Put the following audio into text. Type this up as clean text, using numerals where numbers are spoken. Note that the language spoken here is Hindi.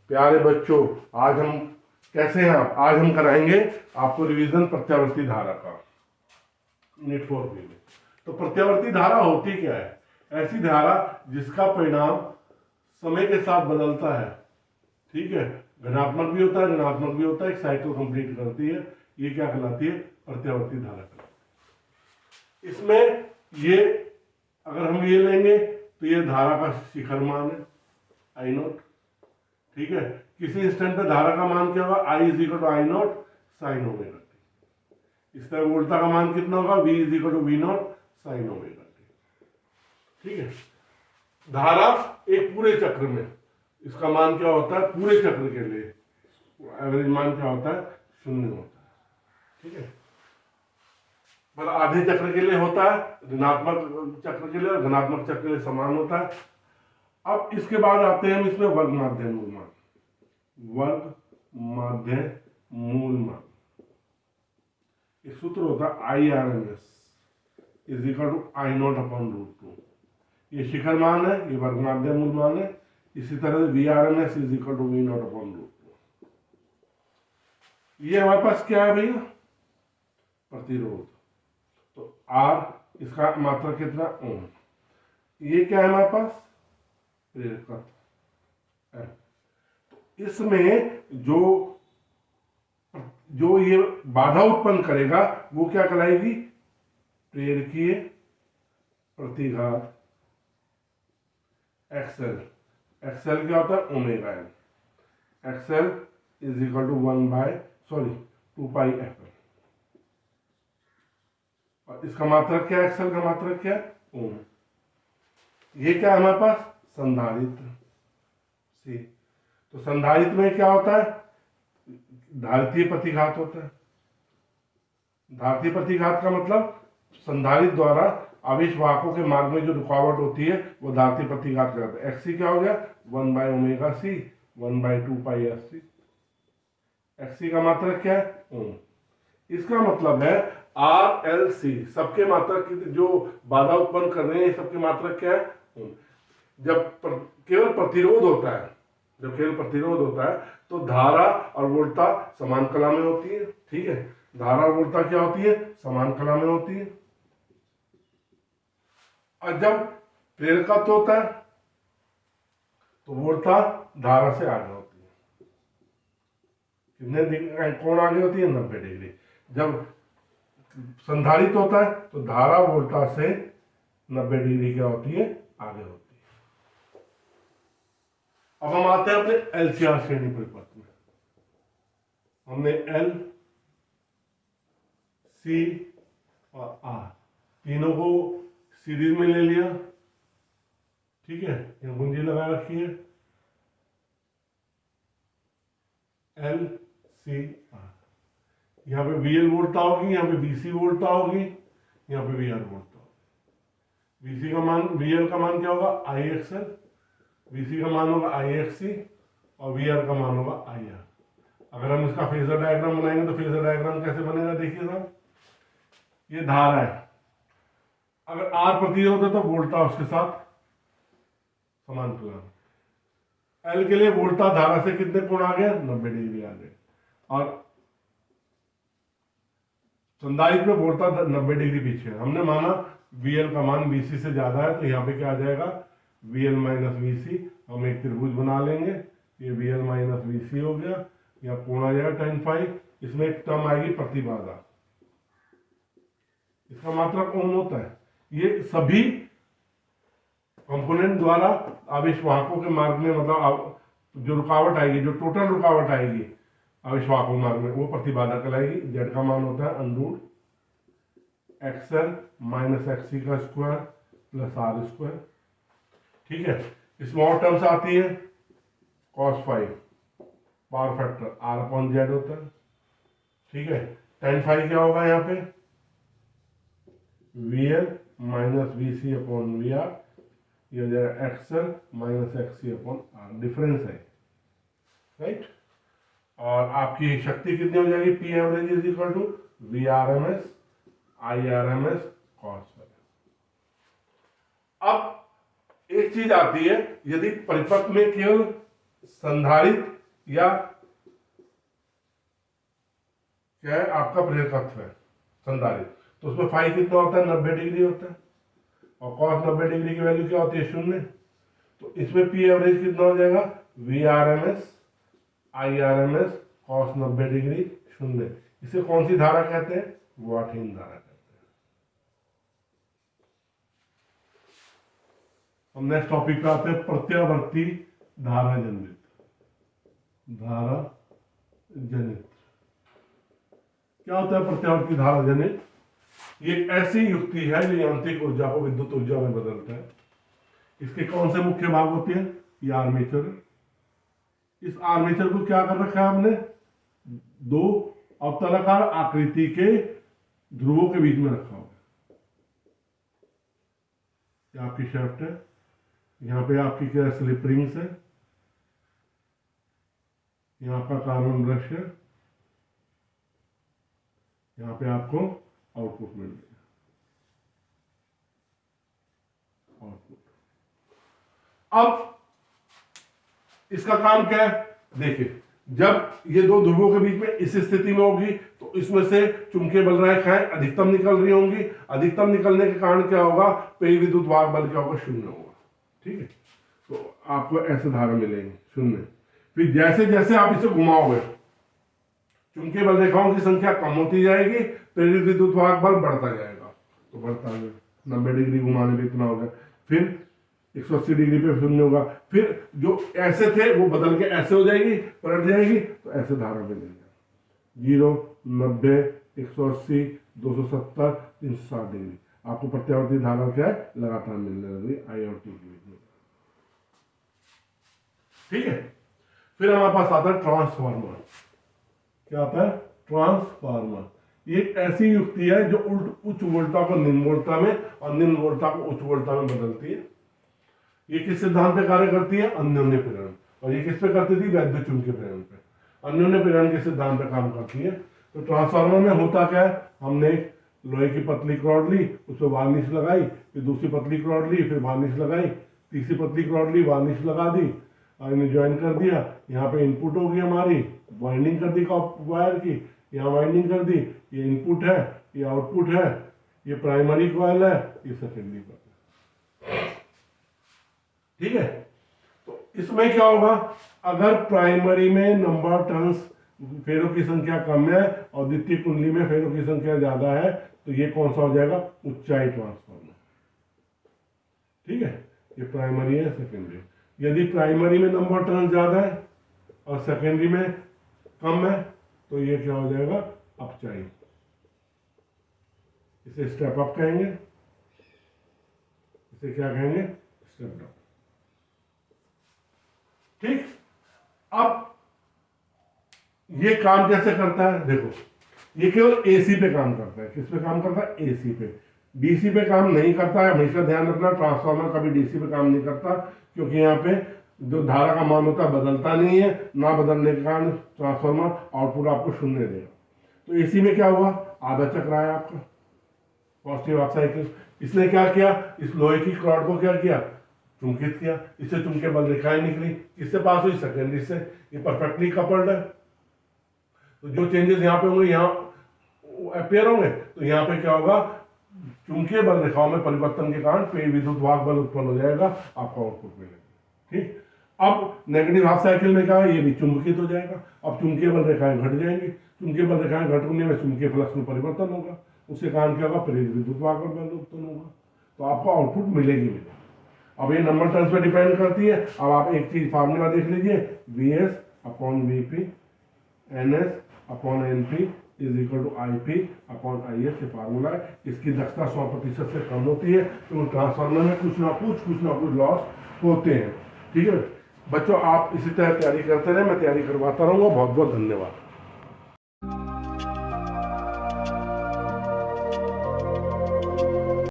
प्यारे बच्चों, आज हम कैसे हैं आप? आज हम कराएंगे आपको रिवीजन प्रत्यावर्ती धारा का नीट 4 में। तो प्रत्यावर्ती धारा होती क्या है? ऐसी धारा जिसका परिणाम समय के साथ बदलता है। ठीक है, धनात्मक भी होता है, ऋणात्मक भी होता है, एक साइकिल कंप्लीट करती है। ये क्या कहलाती है? प्रत्यावर्ती धारा कहलाती है। इसमें ये अगर हम ये लेंगे तो ये धारा का शिखर मान है आई नोट। ठीक है, किसी इंस्टेंट पे धारा का मान क्या होगा? I is equal to I naught sine omega t. इस तरह वोल्टा का मान कितना होगा? V is equal to V naught sine omega t. ठीक है, धारा एक पूरे चक्र में इसका मान क्या होता है? पूरे चक्र के लिए एवरेज मान क्या होता है? 0 होता है। ठीक है, पर आधे चक्र के लिए होता है, ऋणात्मक चक्र के लिए और धनात्मक चक्र के लिए समान होता है। अब इसके बाद आते हैं हम इसमें वर्ग माध्य मूल मान। वर्ग माध्य मूल मान, एक सूत्र होता है IRMS is equal to I naught upon root 2। ये शिखर मान है, ये वर्ग माध्य मूल मान है। इसी तरह से VRMS is equal to V naught upon root 2। ये हमारे पास क्या है भैया? प्रतिरोध। तो R, इसका मात्रा कितना? ओम। ये क्या है हमारे पास? प्रेरकत्व। इसमें जो ये बाधा उत्पन्न करेगा वो क्या कहलाएगी? प्रेरकीय प्रतिघात एक्सएल। एक्सएल क्या होता है? Omega L. XL is equal to 2 pi F L. और इसका मात्रक क्या है? एक्सएल का मात्रक क्या है? ओम। ये क्या है हमारे पास? संधारित्र सी। तो संधारित्र में क्या होता है? धारितीय प्रतिघात होता है। धारितीय प्रतिघात का मतलब संधारित्र द्वारा आवेश वाहकों के मार्ग में जो रुकावट होती है वो धारितीय प्रतिघात कहलाता है। एक्सी क्या हो गया? 1 by omega C 1 by 2 pi F C. XC का मात्रक क्या है? ओम। इसका मतलब है आर एल सी सबके मात्रक जो बाधा उत्पन्न कर रहे हैं सबके मात्रक क्या है? ओम। केवल प्रतिरोध होता है, जब केवल प्रतिरोध होता है तो धारा और वोल्टता समान कला में होती है। ठीक है, धारा और वोल्टता क्या होती है? समान कला में होती है। और जब प्रेरकत्व होता है तो वोल्टता धारा से आगे होती है। कितने कोण आगे होती है? 90 डिग्री। जब संधारित होता है तो धारा वोल्टता से 90 डिग्री क्या होती है? आगे होती है। अब हम आते हैं अपने एलसीआर श्रेणी परिपथ में। हमने एल, सी और आर तीनों को सीरीज में ले लिया। ठीक है, यहाँ कुंजी लगा रखी है एल सी आर। यहाँ पे VL वोल्टता होगी, यहाँ पे VC वोल्टता होगी, यहाँ पे VR वोल्टता होगी। VC का मान, VL का मान क्या होगा? IXL, VC का मान होगा IXC और VR का मान होगा IR। अगर हम इसका फेजर डायग्राम बनाएंगे तो फेजर डायग्राम कैसे बनेगा? देखिए साहब, ये धारा है, अगर R प्रतिरोध है तो वोल्टता उसके साथ समान कला। L के लिए वोल्टता धारा से कितने कोण आगे? 90 डिग्री आगे। और संधारित्र में वोल्टता 90 डिग्री पीछे है। हमने माना VL का मान VC से ज्यादा है तो यहाँ पे क्या आ जाएगा? VL minus VC। हम एक त्रिभुज बना लेंगे, ये VL माइनस VC हो गया, यहाँ कोण आ जाएगा tan फाई। इसमें एक टर्म आएगी प्रतिबाधा, इसका मात्रक ओम होता है। ये सभी कंपोनेंट द्वारा आवेश वाहकों के मार्ग में, मतलब जो रुकावट आएगी, जो टोटल रुकावट आएगी आवेश वाहकों मार्ग में, वो प्रतिबाधा कहलाएगी। जेड का मान होता है अंडर एक्सएल माइनस एक्सी का स्क्वायर प्लस आर स्क्वायर। ठीक है, इसमें और टर्म्स आती है cos phi, power factor R upon Z होता है। ठीक है, tan फाई क्या होगा? यहाँ पे VL minus VC upon VR, ये हो जाएगा XL minus XC upon R. Difference है, राइट। और आपकी शक्ति कितनी हो जाएगी? P average is equal to VRMS IRMS cos phi. अब एक चीज आती है, यदि परिपथ में केवल संधारित्र या क्या है आपका प्रेरकत्व है संधारित्र, तो उसमें फाई कितना होता है 90 डिग्री होता है, और कॉस 90 डिग्री की वैल्यू क्या होती है 0। तो इसमें पी एवरेज कितना हो जाएगा V R M S I R M S cos 90 degree 0। इसे कौन सी धारा कहते हैं वाटहीन धारा कहते हैं। हम नेक्स्ट टॉपिक पे आते हैं प्रत्यावर्ती धारा जनित। धारा जनित क्या होता है प्रत्यावर्ती धारा जनित? ये एक ऐसी युक्ति है जो यांत्रिक ऊर्जा को विद्युत ऊर्जा में बदलता है। इसके कौन से मुख्य भाग होते हैं? ये आर्मेचर। इस आर्मेचर को क्या कर रखा है हमने? दो अवतलाकार आकृति के ध्रुवों के बीच में रखा हुआ है। ये आपकी शाफ्ट है, यहाँ पे आपकी क्या स्लिप रिंग्स है, यहाँ आपका कार्बन ब्रश है, यहाँ पे आपको आउटपुट मिल गया। आउटपुट अब इसका काम क्या है? देखिए, जब ये दो ध्रुवों के बीच में इस स्थिति में होगी तो इसमें से चुंबकीय बल रेखाएं अधिकतम निकल रही होंगी। अधिकतम निकलने के कारण क्या होगा? प्रेरित विद्युत वाहक बल क्या होगा? 0 होगा। ठीक है, तो आपको ऐसे धारा मिलेंगे 0। फिर जैसे जैसे आप इसे घुमाओगे चुंबकीय बल रेखाओं की संख्या कम होती जाएगी, प्रेरित विद्युत वाहक बल बढ़ता जाएगा। तो बढ़ता है 90 डिग्री घुमाने पे इतना होगा, फिर 180 डिग्री पे 0 होगा, फिर जो ऐसे थे वो बदल के ऐसे हो जाएगी, पलट जाएगी, तो ऐसे धारा मिलेगी 0, 90, 180, 270, 360 डिग्री। आपको प्रत्यावर्ती धारा क्या है? लगातार मिलने लगी आई और टी के बीच में। ठीक है, फिर हमारे पास आता है ट्रांसफार्मर। क्या आता है? ट्रांसफार्मर। ये एक ऐसी युक्ति है जो उच्च वोल्टा को निम्न वोल्टा में और निम्न वोल्टा को उच्च वोल्टा में बदलती है। ये किस सिद्धांत पे कार्य करती है? अन्योन्य प्रेरण। और ये किस पे करती थी? वैद्युत चुंबकीय प्रेरण पे। अन्योन्य प्रेरण के सिद्धांत पे काम करती है। तो ट्रांसफार्मर में होता क्या है? हमने एक लोहे की पतली रॉड ली, उसमें वार्निश लगाई, फिर दूसरी पतली रॉड ली, फिर वार्निश लगाई, तीसरी पतली रॉड ली, वार्निश लगा दी और इन्हें ज्वाइन कर दिया। यहाँ पे इनपुट होगी हमारी, वाइंडिंग कर दी वायर की, यहाँ वाइंडिंग कर दी, ये इनपुट है, ये आउटपुट है, ये प्राइमरी कॉइल है, ये सेकेंडरी कॉइल है। ठीक है, तो इसमें क्या होगा? अगर प्राइमरी में नंबर टर्न्स फेरों की संख्या कम है और द्वितीय कुंडली में फेरों की संख्या ज्यादा है, तो ये कौन सा हो जाएगा? ऊंचाई ट्रांसफार्मर। ठीक है, ये प्राइमरी है, सेकेंडरी। यदि प्राइमरी में नंबर टर्न ज्यादा है और सेकेंडरी में कम है, तो ये क्या हो जाएगा? अपचाई। इसे स्टेप अप कहेंगे, इसे क्या कहेंगे? Step down. ठीक, अब ये काम कैसे करता है? देखो, ये केवल एसी पे काम करता है। किस पे काम करता है? एसी पे। डीसी पे काम नहीं करता है। हमेशा ध्यान रखना, ट्रांसफार्मर कभी डीसी पे काम नहीं करता, क्योंकि यहाँ पे जो धारा का मान होता है बदलता नहीं है, ना बदलने के कारण ट्रांसफार्मर आउटपुट आपको 0 देगा। तो एसी में क्या हुआ? आधा चक्र आया आपका, पॉजिटिव हाफ साइकिल। इसने क्या किया? इस लोहे की रॉड को क्या किया? चुंबकित किया, इससे चुंबकीय बल रेखाएं निकली, किससे पास हुई? सेकेंडरी से। ये परफेक्टली कपल्ड है। तो जो चेंजेस यहाँ पे होंगे यहाँ अपेयर होंगे, तो यहाँ पे क्या होगा? चुंबकीय बल रेखाओं में परिवर्तन के कारण प्रेरित विद्युत वाहक बल उत्पन्न हो जाएगा, आपका आउटपुट मिलेगा। ठीक, अब नेगेटिव हाफ साइकिल में क्या है? ये भी चुंबकित हो जाएगा। अब चुंबकीय बल रेखाएं घट जाएंगी, चुंबकीय बल रेखाएं घटने में चुंबकीय फ्लक्स में परिवर्तन होगा, उसके कारण क्या होगा? प्रेरित विद्युत वाहक बल उत्पन्न होगा, तो आपको आउटपुट मिलेगी। अब ये नंबर टर्न्स पे डिपेंड करती है। अब आप एक चीज फार्मूला देख लीजिए, VS upon VP NS upon NP is equal to IP upon IS. ये फार्मूला है। इसकी दक्षता 100% से कम होती है, तो ट्रांसफार्मर में कुछ ना कुछ लॉस होते हैं। ठीक है बच्चों, आप इसी तरह तैयारी करते रहे, मैं तैयारी करवाता रहूंगा। बहुत बहुत धन्यवाद।